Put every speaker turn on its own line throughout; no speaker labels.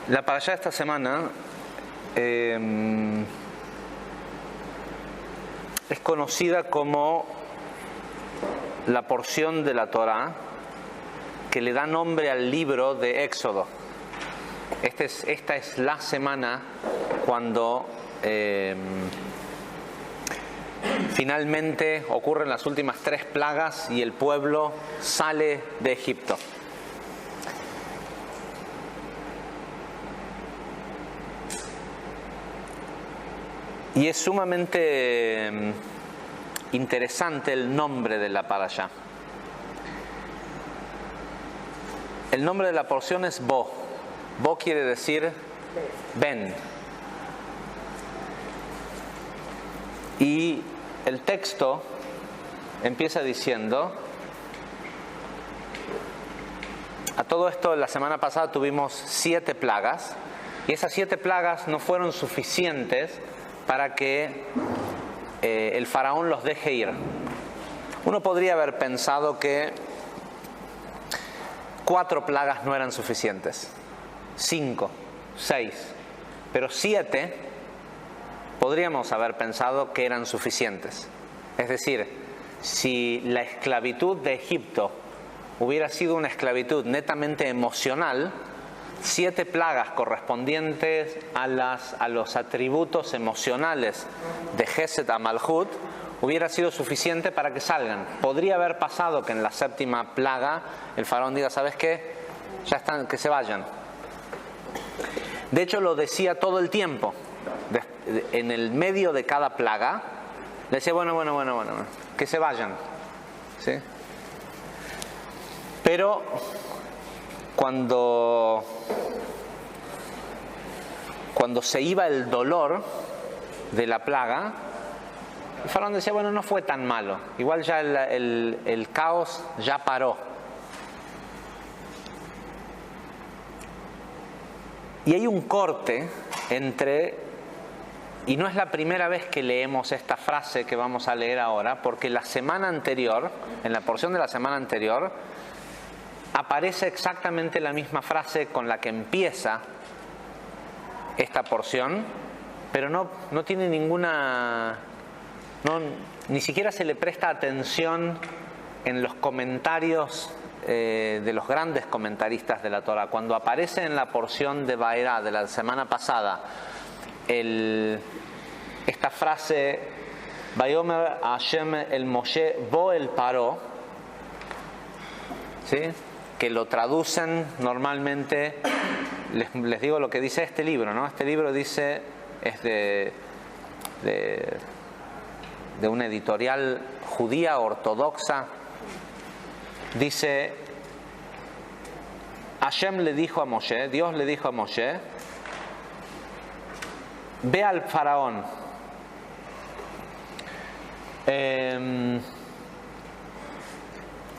La parashá de esta semana es conocida como la porción de la Torá que le da nombre al libro de Éxodo. Esta es la semana cuando finalmente ocurren las últimas 3 plagas y el pueblo sale de Egipto. Y es sumamente interesante el nombre de la parashá. El nombre de la porción es Bo. Bo quiere decir ven. Y el texto empieza diciendo, a todo esto la semana pasada tuvimos 7 plagas, y esas 7 plagas no fueron suficientes para que el faraón los deje ir. Uno podría haber pensado que 4 plagas no eran suficientes, 5, 6, pero 7 podríamos haber pensado que eran suficientes. Es decir, si la esclavitud de Egipto hubiera sido una esclavitud netamente emocional, 7 plagas correspondientes a los atributos emocionales de Gesed a Malhut hubiera sido suficiente para que salgan. Podría haber pasado que en la 7ª plaga el faraón diga, ¿sabes qué? Ya están, que se vayan. De hecho lo decía todo el tiempo. En el medio de cada plaga le decía, bueno, que se vayan. ¿Sí? Pero cuando se iba el dolor de la plaga, el faraón decía, bueno, no fue tan malo, igual ya el caos ya paró. Y hay un corte entre, y no es la primera vez que leemos esta frase que vamos a leer ahora, porque la semana anterior, en la porción de la semana anterior, aparece exactamente la misma frase con la que empieza esta porción, pero no tiene ninguna, ni siquiera se le presta atención en los comentarios de los grandes comentaristas de la Torá. Cuando aparece en la porción de Vaerá de la semana pasada esta frase Vayomer Hashem el Moshe Bo el Paró, ¿sí?, que lo traducen normalmente, les digo lo que dice este libro, ¿no? Este libro dice, es de una editorial judía ortodoxa, dice, Hashem le dijo a Moshe, Dios le dijo a Moshe, ve al faraón,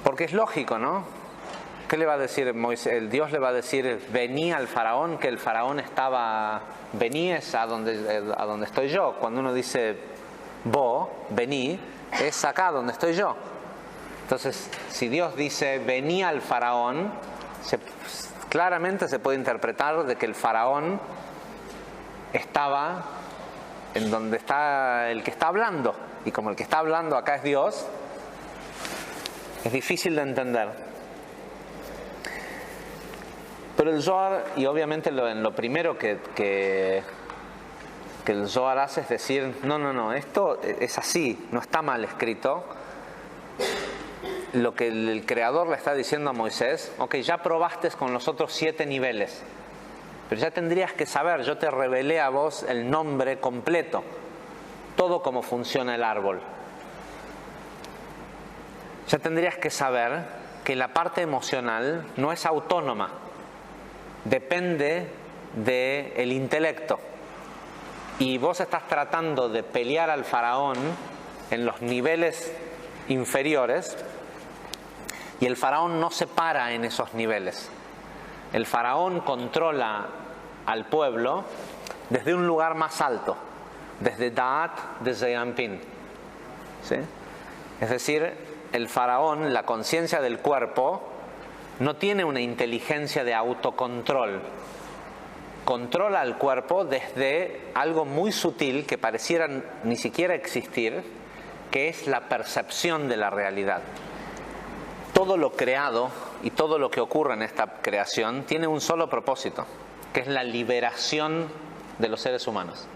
porque es lógico, ¿no? ¿Qué le va a decir Moisés? Dios le va a decir, vení al faraón, que el faraón estaba, veníes a donde estoy yo. Cuando uno dice vení, es acá donde estoy yo. Entonces, si Dios dice, vení al faraón, claramente se puede interpretar de que el faraón estaba en donde está el que está hablando. Y como el que está hablando acá es Dios, es difícil de entender. Pero el Zohar, y obviamente lo primero que el Zohar hace es decir, no, esto es así, no está mal escrito. Lo que el Creador le está diciendo a Moisés, ok, ya probaste con los otros 7 niveles, pero ya tendrías que saber, yo te revelé a vos el nombre completo, todo cómo funciona el árbol. Ya tendrías que saber que la parte emocional no es autónoma, depende del intelecto. Y vos estás tratando de pelear al faraón en los niveles inferiores, y el faraón no se para en esos niveles. El faraón controla al pueblo desde un lugar más alto, desde Da'at, desde Yampin. ¿Sí? Es decir, el faraón, la conciencia del cuerpo, no tiene una inteligencia de autocontrol. controla al cuerpo desde algo muy sutil que pareciera ni siquiera existir, que es la percepción de la realidad. Todo lo creado y todo lo que ocurre en esta creación tiene un solo propósito, que es la liberación de los seres humanos.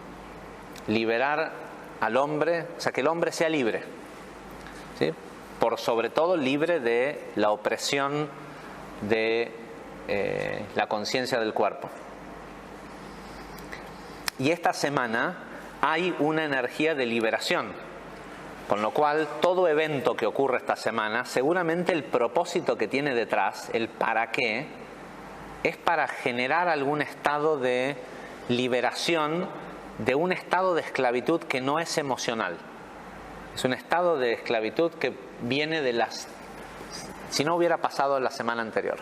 Liberar al hombre, o sea, que el hombre sea libre, ¿sí? Por sobre todo libre de la opresión de la conciencia del cuerpo. Y esta semana hay una energía de liberación, con lo cual todo evento que ocurre esta semana, seguramente el propósito que tiene detrás, el para qué, es para generar algún estado de liberación de un estado de esclavitud que no es emocional. Es un estado de esclavitud que viene de las... Si no hubiera pasado la semana anterior.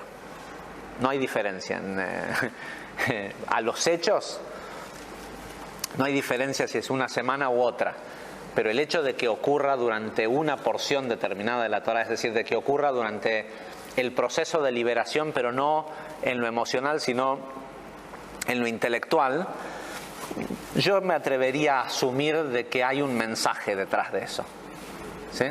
No hay diferencia. A los hechos no hay diferencia si es una semana u otra. Pero el hecho de que ocurra durante una porción determinada de la Torah, es decir, de que ocurra durante el proceso de liberación, pero no en lo emocional, sino en lo intelectual, yo me atrevería a asumir de que hay un mensaje detrás de eso, ¿sí?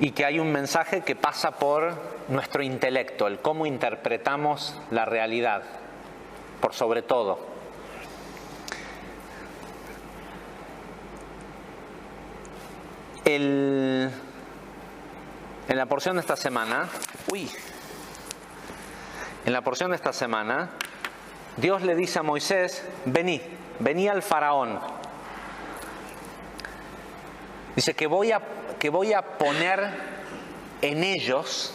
Y que hay un mensaje que pasa por nuestro intelecto, el cómo interpretamos la realidad, por sobre todo. En la porción de esta semana, Dios le dice a Moisés, vení al faraón. Dice que voy a poner en ellos,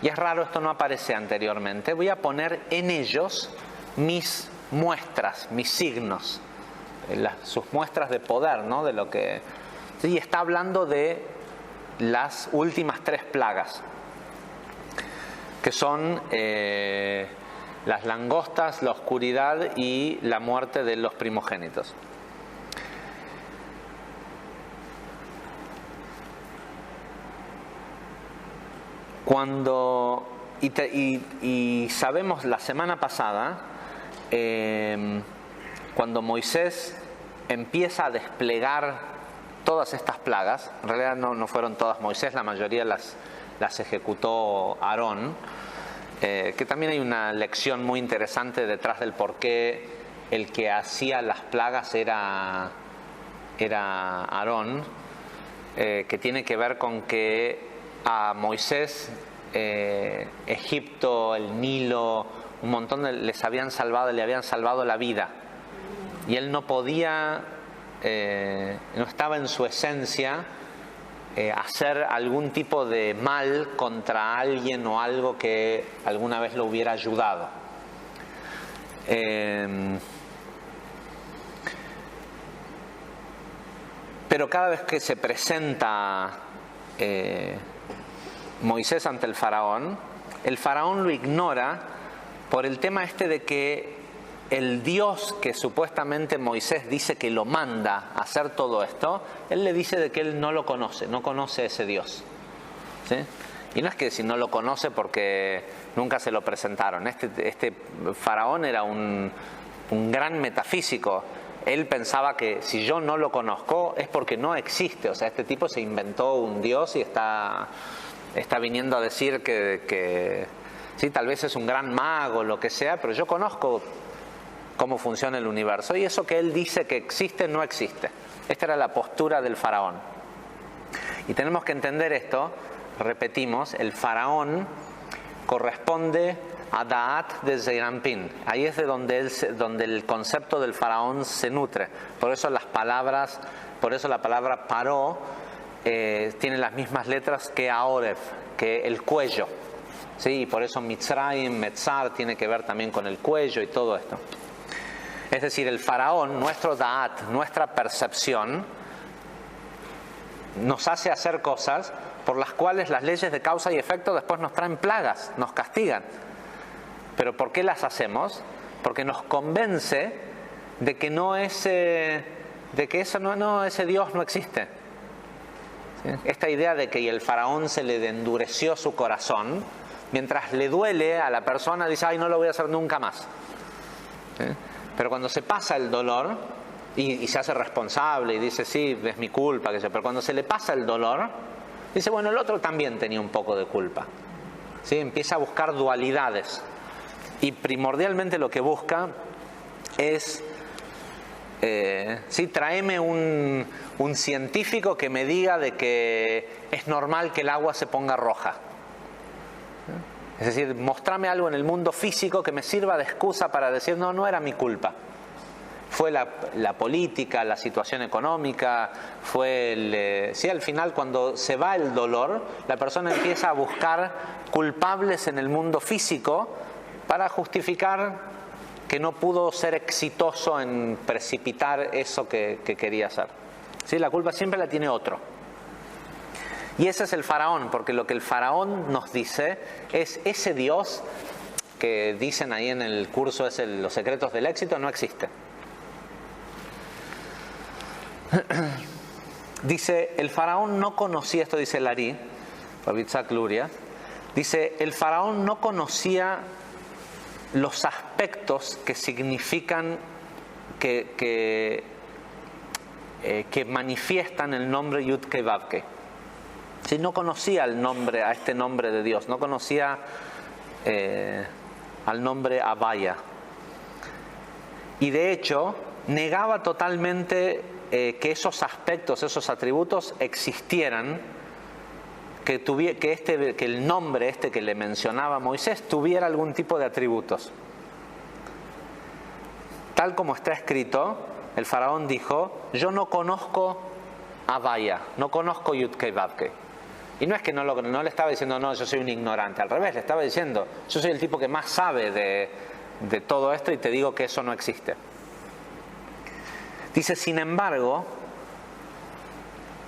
y es raro, esto no aparece anteriormente, voy a poner en ellos mis muestras, mis signos, sus muestras de poder, ¿no? De lo que... Sí, está hablando de las últimas 3 plagas, que son las langostas, la oscuridad y la muerte de los primogénitos. Y sabemos la semana pasada, cuando Moisés empieza a desplegar todas estas plagas, en realidad no fueron todas Moisés, la mayoría las ejecutó Aarón, que también hay una lección muy interesante detrás del por qué el que hacía las plagas era Aarón, que tiene que ver con que a Moisés Egipto, el Nilo, un montón le habían salvado la vida, y él no podía, no estaba en su esencia hacer algún tipo de mal contra alguien o algo que alguna vez lo hubiera ayudado. Pero cada vez que se presenta Moisés ante el faraón lo ignora por el tema de que el Dios que supuestamente Moisés dice que lo manda a hacer todo esto, él le dice de que él no lo conoce, no conoce ese Dios, ¿sí? Y no es que si no lo conoce porque nunca se lo presentaron. Este faraón era un gran metafísico. Él pensaba que si yo no lo conozco es porque no existe. O sea, este tipo se inventó un Dios y está viniendo a decir que sí, tal vez es un gran mago, lo que sea, pero yo conozco cómo funciona el universo, y eso que él dice que existe no existe. Esta era la postura del faraón. Y tenemos que entender esto. Repetimos, el faraón corresponde a Da'at de Zeir Anpin. Ahí es de donde el concepto del faraón se nutre. Por eso la palabra paró tiene las mismas letras que Aoref, que el cuello, ¿sí? Y por eso Mitzrayim, Metzar tiene que ver también con el cuello y todo esto. Es decir, el faraón, nuestro Da'at, nuestra percepción, nos hace hacer cosas por las cuales las leyes de causa y efecto después nos traen plagas, nos castigan. ¿Pero por qué las hacemos? Porque nos convence de que ese Dios no existe. ¿Sí? Esta idea de que el faraón se le endureció su corazón, mientras le duele a la persona, dice, ay, no lo voy a hacer nunca más. ¿sí? Pero cuando se pasa el dolor y se hace responsable y dice, sí, es mi culpa, pero cuando se le pasa el dolor, dice, bueno, el otro también tenía un poco de culpa. ¿Sí? Empieza a buscar dualidades. Y primordialmente lo que busca es, sí, tráeme un científico que me diga de que es normal que el agua se ponga roja. Es decir, mostrame algo en el mundo físico que me sirva de excusa para decir, no, no era mi culpa. Fue la política, la situación económica, fue sí, al final cuando se va el dolor, la persona empieza a buscar culpables en el mundo físico para justificar que no pudo ser exitoso en precipitar eso que quería hacer. ¿Sí? La culpa siempre la tiene otro. Y ese es el faraón, porque lo que el faraón nos dice es ese Dios que dicen ahí en el curso, es los secretos del éxito, no existe. Dice, el faraón no conocía, esto dice Lari, Rabitzak Luria, dice, el faraón no conocía los aspectos que significan, que manifiestan el nombre Yud-Kei Vav-Kei. ¿Sí? No conocía el nombre, a este nombre de Dios, no conocía al nombre Avaya. Y de hecho, negaba totalmente que esos aspectos, esos atributos existieran, que el nombre este que le mencionaba Moisés tuviera algún tipo de atributos. Tal como está escrito, el faraón dijo, yo no conozco Avaya, no conozco Yud-Kei Vav-Kei. Y no es que no le estaba diciendo, no, yo soy un ignorante, al revés, le estaba diciendo, yo soy el tipo que más sabe de todo esto y te digo que eso no existe. Dice, sin embargo,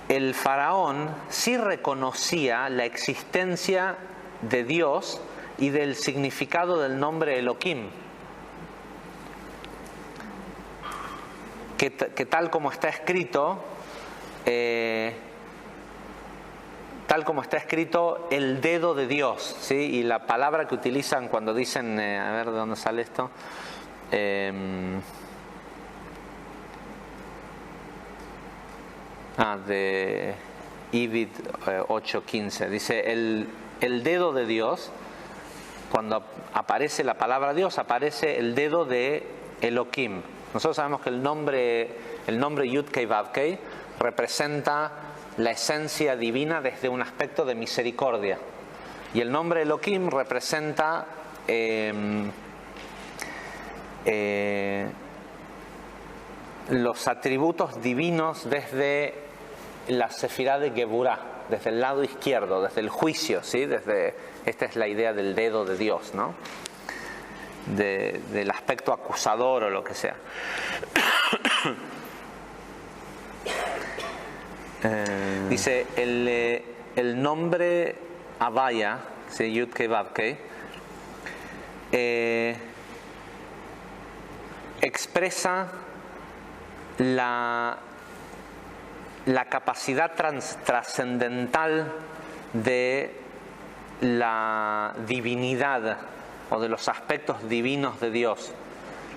el faraón sí reconocía la existencia de Dios y del significado del nombre Elohim, que tal como está escrito, el dedo de Dios, ¿sí? Y la palabra que utilizan cuando dicen, a ver de dónde sale esto, de Ivid 8:15, dice el dedo de Dios. Cuando aparece la palabra Dios, aparece el dedo de Elohim. Nosotros sabemos que el nombre Yud-Kei Vav-Kei representa la esencia divina desde un aspecto de misericordia. Y el nombre Elohim representa los atributos divinos desde la sefirá de Geburá, desde el lado izquierdo, desde el juicio, ¿sí? Esta es la idea del dedo de Dios, ¿no? Del aspecto acusador o lo que sea. Dice el nombre Avaya, ¿sí? Yud-Kei Vav-Kei, expresa la capacidad trascendental de la divinidad o de los aspectos divinos de Dios,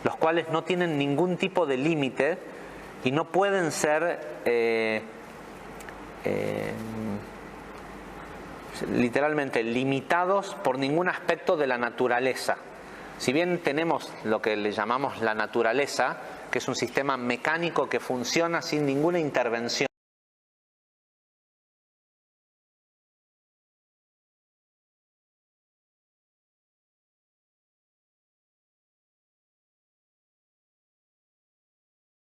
los cuales no tienen ningún tipo de límite y no pueden ser literalmente limitados por ningún aspecto de la naturaleza. Si bien tenemos lo que le llamamos la naturaleza, que es un sistema mecánico que funciona sin ninguna intervención